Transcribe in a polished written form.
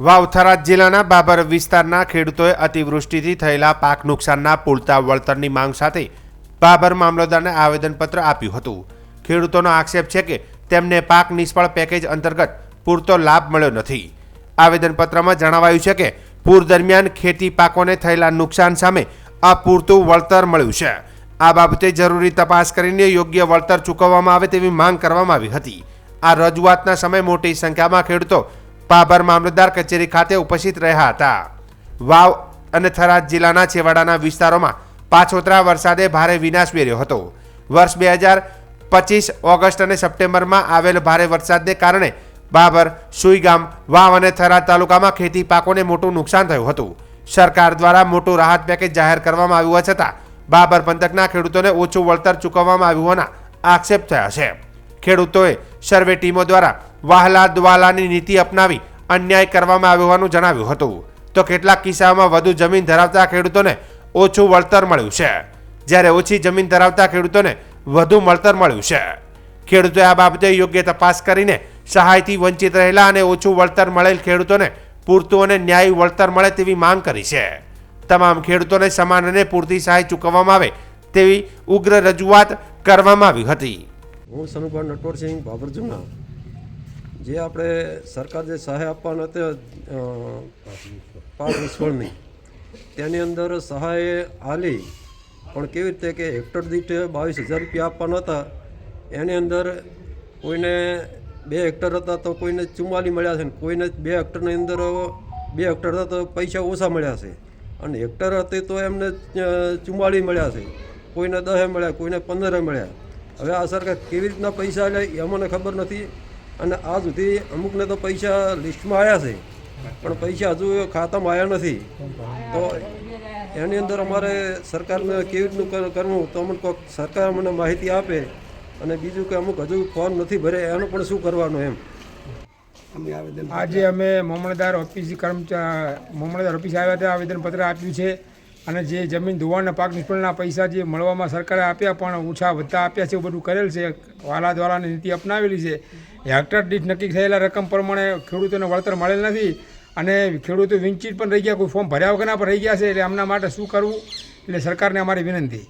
વાવ થરાદ જિલ્લાના બાબર વિસ્તારના ખેડૂતોએ અતિવૃષ્ટિથી થયેલા પાક નુકસાનના પૂરતા વળતરની માંગ સાથે બાબર મામલતદારને આવેદનપત્ર આપ્યું હતું। ખેડૂતોનો આક્ષેપ છે કે તેમને પાક નિષ્ફળ પેકેજ અંતર્ગત પૂરતો લાભ મળ્યો નથી। આવેદનપત્રમાં જણાવાયું છે કે પૂર દરમિયાન ખેતી પાકોને થયેલા નુકસાન સામે અપૂરતું વળતર મળ્યું છે। આ બાબતે જરૂરી તપાસ કરીને યોગ્ય વળતર ચૂકવવામાં આવે તેવી માંગ કરવામાં આવી હતી। આ રજૂઆતના સમયે મોટી સંખ્યામાં ખેડૂતો બાબર મામલતદાર કચેરી ખાતે ઉપસ્થિત રહ્યા હતા। વાવ અને થરાદ જિલ્લાના છેવાડાના વિસ્તારોમાં પાછોતરા વરસાદે ભારે વિનાશ વેર્યો હતો। વર્ષ 2025 ઓગસ્ટ અને સપ્ટેમ્બરમાં આવેલ ભારે વરસાદને કારણે બાબર, સુઈગામ, વાવ અને થરાદ તાલુકામાં ખેતી પાકોને મોટું નુકસાન થયું હતું। સરકાર દ્વારા મોટું રાહત પેકેજ જાહેર કરવામાં આવ્યું હોવા છતાં બાબર પંથકના ખેડૂતોને ઓછું વળતર ચૂકવવામાં આવ્યું હોવાના આક્ષેપ થયા છે। ખેડૂતોએ સર્વે ટીમો દ્વારા વહાલા દ્વાલાની નીતિ અપનાવી અન્યાય કરવામાં આવ્યો હોવાનું જણાવ્યું હતું। તો કેટલાક કિસ્સાઓમાં વધુ જમીન ધરાવતા ખેડૂતોને ઓછું વળતર મળ્યું છે, જ્યારે ઓછી જમીન ધરાવતા ખેડૂતોને વધુ વળતર મળ્યું છે। ખેડૂતોએ આ બાબતે યોગ્ય તપાસ કરીને સહાયથી વંચિત રહેલા અને ઓછું વળતર મળેલ ખેડૂતોને પૂરતું અને ન્યાયી વળતર મળે તેવી માંગ કરી છે। તમામ ખેડૂતોને સમાન અને પૂરતી સહાય ચૂકવવામાં આવે તેવી ઉગ્ર રજૂઆત કરવામાં આવી હતી। હું સનુભા નટવરસિંહ બાબર જુના જે આપણે સરકાર જે સહાય આપવાના તે પાક નિષ્ફળની તેની અંદર સહાય આલી પણ કેવી રીતે કે હેક્ટર દીઠ 22,000 રૂપિયા આપવાના હતા। એની અંદર કોઈને 2 હેક્ટર હતા તો કોઈને 44 મળ્યા છે, કોઈને 2 હેક્ટરની અંદર 2 હેક્ટર હતા તો પૈસા ઓછા મળ્યા છે, અને હેક્ટર હતી તો એમને 44 મળ્યા છે, કોઈને 10 મળ્યા, કોઈને 15 મળ્યા। હવે આ સરકાર કેવી રીતના પૈસા લે એ અમને ખબર નથી, અને આ સુધી અમુકને તો પૈસા લિસ્ટમાં આવ્યા છે પણ પૈસા હજુ ખાતામાં આવ્યા નથી। તો એની અંદર અમારે સરકારને કેવી રીતનું કરવું તો અમને કોઈક સરકાર અમને માહિતી આપે, અને બીજું કે અમુક હજુ ફોર્મ નથી ભરે એનું પણ શું કરવાનું એમ। આજે અમે મામલતદાર ઓફિસે આવ્યા હતા, આવેદનપત્ર આપ્યું છે, અને જે જમીન ધોવાણના પાક નિષ્ફળના પૈસા જે મળવામાં સરકારે આપ્યા પણ ઓછા વધતા આપ્યા છે, એવું બધું કરેલ છે। વાલા દ્વારાની નીતિ અપનાવેલી છે। હેક્ટર દીઠ નક્કી થયેલા રકમ પ્રમાણે ખેડૂતોને વળતર મળેલ નથી, અને ખેડૂતો વંચિત પણ રહી ગયા, કોઈ ફોર્મ ભર્યા વગરના પણ રહી ગયા છે। એટલે આમના માટે શું કરવું એટલે સરકારને અમારી વિનંતી।